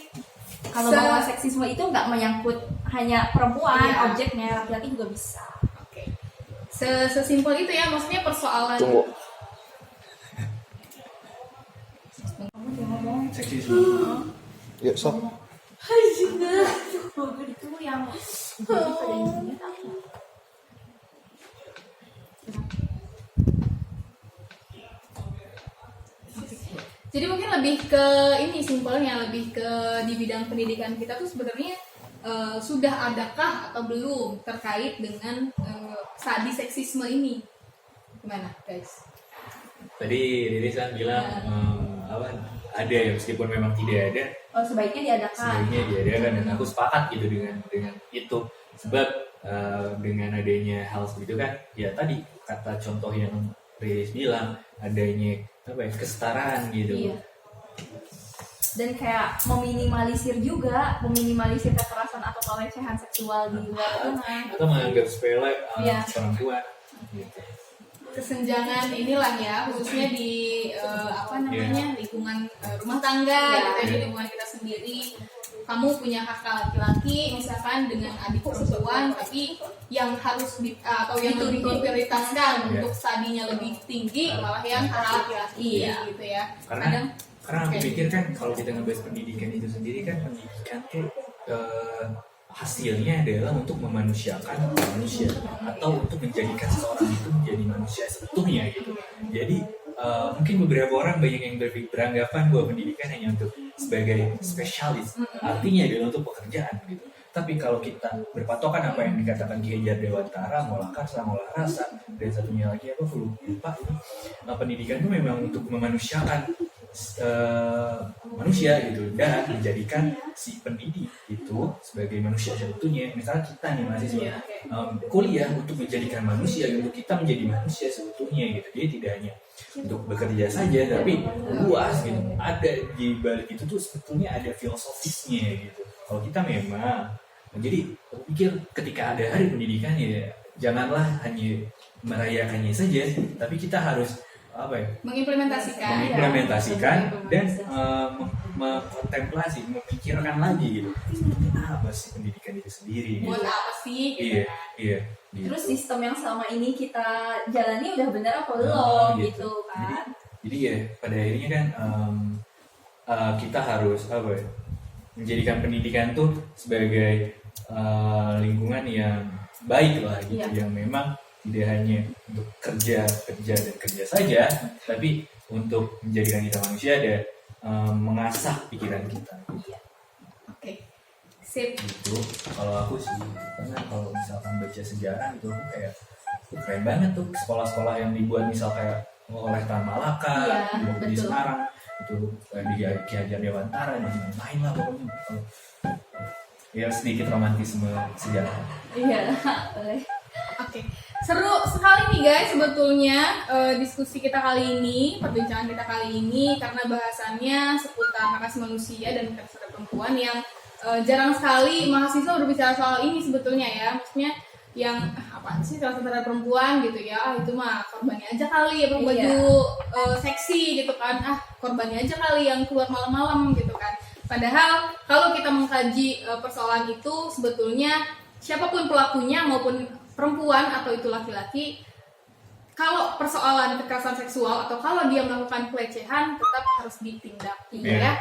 Kalau bahwa seksisme itu nggak menyangkut hanya perempuan, Iya. objeknya laki-laki juga bisa. Oke. Sesimpel itu ya, maksudnya persoalan. Tunggu. Kamu dia ngomong. Seksisme. Yuk sok. Itu yang jadi pada intinya apa? Jadi mungkin lebih ke ini simpelnya, lebih ke di bidang pendidikan kita tuh sebenarnya sudah adakah atau belum terkait dengan studi seksisme ini? Gimana guys? Tadi Riris kan bilang ada ya, meskipun memang tidak ada, Sebaiknya diadakan. sebaiknya diadakan, dan aku sepakat gitu dengan itu. Sebab dengan adanya hal seperti itu kan, ya tadi kata contoh yang Riris bilang, adanya kesetaraan gitu. Iya. Dan kayak meminimalisir kekerasan atau pelecehan seksual di luar sana. Atau menganggap sepele Iya. perempuan gitu. Kesenjangan inilah ya, khususnya di lingkungan rumah tangga, gitu ya, di lingkungan kita sendiri. Kamu punya kakak laki-laki misalkan dengan adik perempuan, tapi yang harus atau yang lebih diprioritaskan untuk studinya lebih tinggi malah yang kakak laki-laki gitu ya. Karena aku pikir kan kalau kita ngebahas pendidikan itu sendiri kan, pendidikan tuh hasilnya adalah untuk memanusiakan manusia atau untuk menjadikan seseorang itu menjadi manusia seutuhnya gitu. Jadi mungkin beberapa orang banyak yang beranggapan bahwa pendidikan hanya untuk sebagai spesialis, artinya adalah untuk pekerjaan gitu. Tapi kalau kita berpatokan apa yang dikatakan Ki Hajar Dewantara, ngolah rasa, dan satunya lagi apa, aku lupa itu, pendidikan itu memang untuk memanusiakan manusia gitu, dan menjadikan si pendidik itu sebagai manusia seutuhnya. Misalnya kita nih mahasiswa kuliah untuk menjadikan manusia, untuk kita menjadi manusia seutuhnya gitu. Jadi tidak hanya untuk bekerja saja, tapi luas gitu. Ada di balik itu tuh sebetulnya ada filosofisnya gitu. Kalau kita memang, jadi aku pikir ketika ada hari pendidikan ya janganlah hanya merayakannya saja, tapi kita harus mengimplementasikan dan mengkontemplasi, memikirkan lagi gitu. Sebenarnya apa sih pendidikan itu sendiri? Buat Gitu. apa sih? Iya. Gitu. Terus sistem yang selama ini kita jalani udah benar apa belum gitu kan? Jadi ya pada akhirnya kan kita harus menjadikan pendidikan tuh sebagai lingkungan yang baik lah gitu, yang memang tidak hanya untuk kerja saja, tapi untuk menjadikan kita manusia dan mengasah pikiran kita. Oke. Sip. Gitu. Kalau aku sih, karena kalau misalkan baca sejarah itu kayak keren banget tuh sekolah-sekolah yang dibuat misal kayak oleh Tan Malaka di Semarang itu, di Ki Hajar Dewantara dan lain-lain lah pokoknya. Ya sedikit romantisme sejarah. Iya. Oke. Seru sekali nih guys sebetulnya diskusi kita kali ini, perbincangan kita kali ini, karena bahasannya seputar hak asasi manusia dan keterlibatan perempuan yang jarang sekali mahasiswa berbicara soal ini sebetulnya ya. Maksudnya yang apaan sih keterlibatan perempuan gitu ya, itu mah korbannya aja kali ya baju seksi gitu kan, korbannya aja kali yang keluar malam-malam gitu kan. Padahal kalau kita mengkaji persoalan itu sebetulnya siapapun pelakunya maupun perempuan atau itu laki-laki, kalau persoalan kekerasan seksual atau kalau dia melakukan pelecehan tetap harus ditindak ya.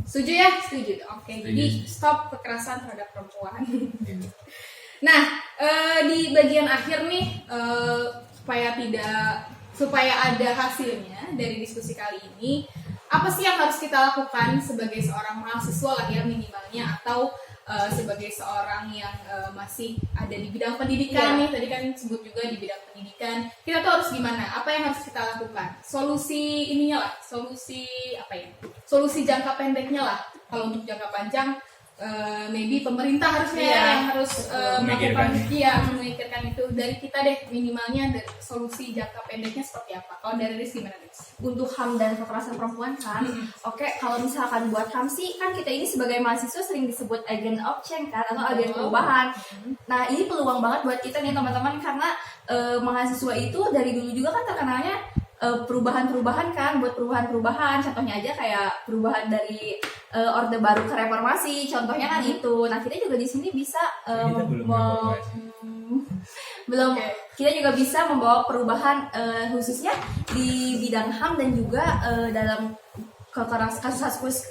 Setuju ya? Setuju. Oke, Setuju. jadi stop kekerasan terhadap perempuan. Gitu. Nah, di bagian akhir nih supaya ada hasilnya dari diskusi kali ini, apa sih yang harus kita lakukan sebagai seorang mahasiswa lah ya minimalnya, atau sebagai seorang yang masih ada di bidang pendidikan nih, tadi kan sebut juga di bidang pendidikan, kita tuh harus gimana? Apa yang harus kita lakukan? Solusi ininya lah, solusi jangka pendeknya lah. Kalau untuk jangka panjang, maybe pemerintah harusnya yang harus memikirkan itu. Dari kita deh, minimalnya dari solusi jangka pendeknya seperti apa? Kalau dari Riz gimana, Riz? Untuk HAM dan kekerasan perempuan kan, oke, kalau misalkan buat HAM sih kan kita ini sebagai mahasiswa sering disebut agent of change kan, atau agen perubahan. Nah, ini peluang banget buat kita nih teman-teman, karena mahasiswa itu dari dulu juga kan terkenalnya perubahan-perubahan kan, buat perubahan-perubahan. Contohnya aja kayak perubahan dari Orde Baru ke Reformasi, contohnya kan itu. Nah, kita juga di sini bisa Kita belum kita juga bisa membawa perubahan khususnya di bidang HAM dan juga dalam kasus-kasus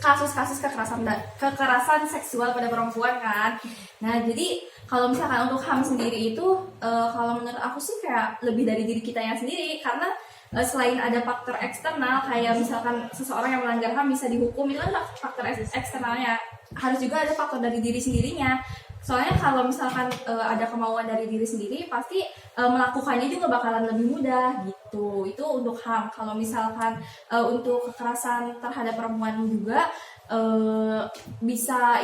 kekerasan seksual pada perempuan kan. Nah, jadi kalau misalkan untuk HAM sendiri itu kalau menurut aku sih kayak lebih dari diri kita yang sendiri, karena selain ada faktor eksternal kayak misalkan seseorang yang melanggar HAM bisa dihukum, itu kan faktor eksternalnya, harus juga ada faktor dari diri sendirinya. Soalnya kalau misalkan ada kemauan dari diri sendiri, pasti melakukannya juga bakalan lebih mudah gitu. Itu untuk HAM. Kalau misalkan untuk kekerasan terhadap perempuan juga bisa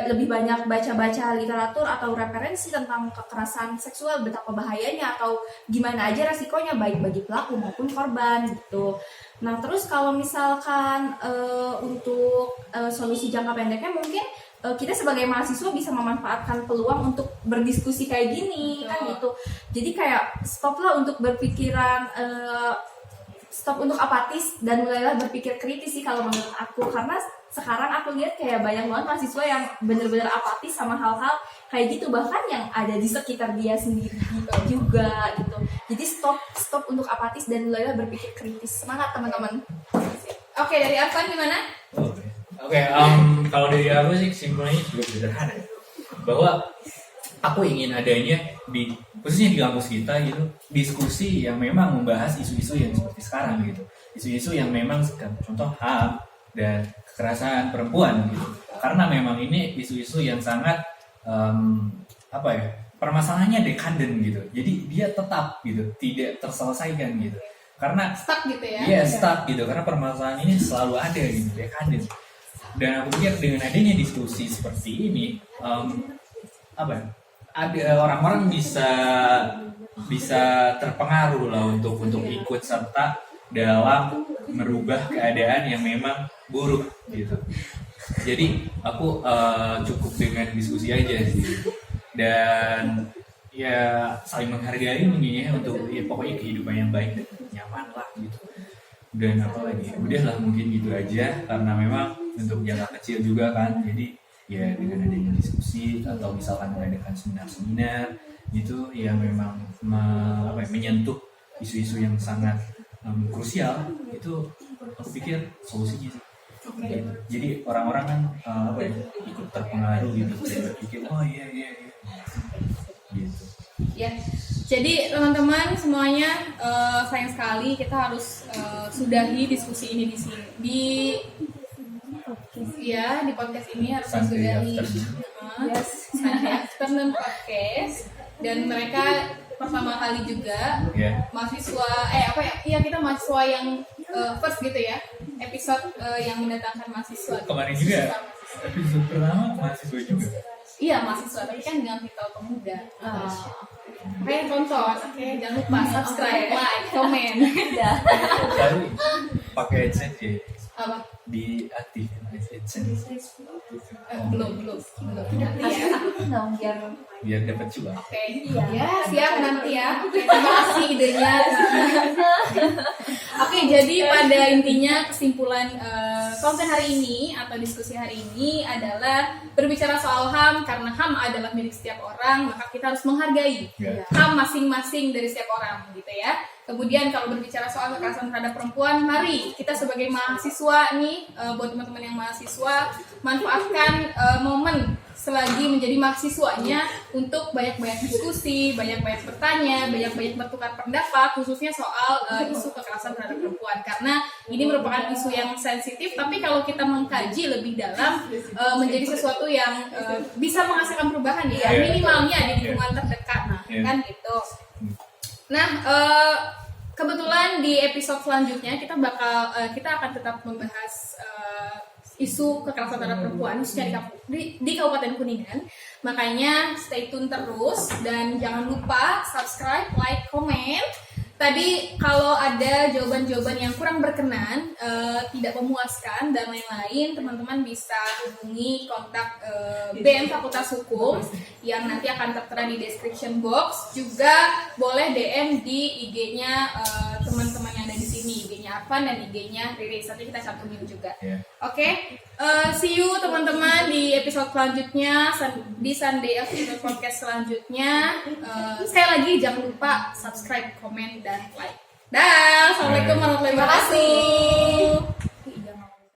lebih banyak baca-baca literatur atau referensi tentang kekerasan seksual, betapa bahayanya atau gimana aja resikonya baik bagi pelaku maupun korban gitu. Nah, terus kalau misalkan untuk solusi jangka pendeknya mungkin kita sebagai mahasiswa bisa memanfaatkan peluang untuk berdiskusi kayak gini kan gitu. Jadi kayak stop untuk apatis dan mulailah berpikir kritis sih kalau menurut aku, karena sekarang aku lihat kayak banyak banget mahasiswa yang bener-bener apatis sama hal-hal kayak gitu, bahkan yang ada di sekitar dia sendiri juga gitu. Jadi stop untuk apatis dan mulailah berpikir kritis. Semangat teman-teman. Oke, dari Arfan gimana? Oke, kalau dari aku sih kesimpulannya juga sederhana, bahwa aku ingin adanya khususnya di kampus kita gitu, diskusi yang memang membahas isu-isu yang seperti sekarang gitu, isu-isu yang memang contoh HAM dan kekerasan perempuan gitu, karena memang ini isu-isu yang sangat permasalahannya dekaden gitu, jadi dia tetap gitu tidak terselesaikan gitu, karena Stuck gitu ya? Iya, stuck gitu, karena permasalahan ini selalu ada gitu, dekaden. Dan aku pikir dengan adanya diskusi seperti ini, ada orang-orang bisa terpengaruh lah untuk ikut serta dalam merubah keadaan yang memang buruk gitu. Jadi aku cukup dengan diskusi aja sih, dan ya saling menghargai mungkin ya, untuk ya pokoknya kehidupan yang baik dan nyaman lah gitu. Dan apalagi udahlah mungkin gitu aja, karena memang untuk jangka kecil juga kan, jadi ya dengan adanya diskusi atau misalkan mengadakan seminar-seminar gitu yang memang menyentuh isu-isu yang sangat krusial, itu aku pikir solusinya sih. Gitu. Jadi orang-orang kan ikut terpengaruh gitu, berpikir oh iya gitu. Ya, jadi teman-teman semuanya, sayang sekali kita harus sudahi diskusi ini di podcast ini harus disudahi. Sunday Afternoon Podcast, dan mereka pertama kali juga mahasiswa kita mahasiswa yang first gitu ya, episode yang mendatangkan mahasiswa. Kemarin juga episode pertama mahasiswa juga. Iya, mahasiswa, tapi kan dengan Vital Pemuda. Oke, tonton. Oke, jangan lupa subscribe, like, komen. Baru pakai AdSense ya? Apa? Diaktifin AdSense. Belum. Nanti ya. Biar dapat cuan. Oke. Ya, siap nanti ya. Oke, terima kasih idenya. Oke, jadi pada intinya kesimpulan konten hari ini atau diskusi hari ini adalah berbicara soal HAM, karena HAM adalah milik setiap orang, maka kita harus menghargai HAM masing-masing dari setiap orang gitu ya. Kemudian kalau berbicara soal kekerasan terhadap perempuan, mari kita sebagai mahasiswa nih, buat teman-teman yang mahasiswa, manfaatkan momen selagi menjadi mahasiswanya untuk banyak-banyak diskusi, banyak-banyak bertanya, banyak-banyak bertukar pendapat, khususnya soal isu kekerasan terhadap perempuan. Karena ini merupakan isu yang sensitif, tapi kalau kita mengkaji lebih dalam, menjadi sesuatu yang bisa menghasilkan perubahan ya, minimalnya di lingkungan terdekat, kan gitu. Nah, kebetulan di episode selanjutnya kita akan tetap membahas isu kekerasan terhadap perempuan khususnya di Kabupaten Kuningan. Makanya stay tune terus dan jangan lupa subscribe, like, komen. Tadi kalau ada jawaban-jawaban yang kurang berkenan, tidak memuaskan dan lain-lain, teman-teman bisa hubungi kontak BM Fakultas Hukum yang nanti akan tertera di description box. Juga boleh DM di IG-nya teman-teman yang ada di sini, IG-nya Arfan dan IG-nya Riris. Nanti kita cantumin juga. Oke. See you teman-teman di episode selanjutnya, di Sunday Afternoon Podcast selanjutnya. Sekali lagi jangan lupa subscribe, komen, dan like. Dah, assalamualaikum warahmatullahi wabarakatuh.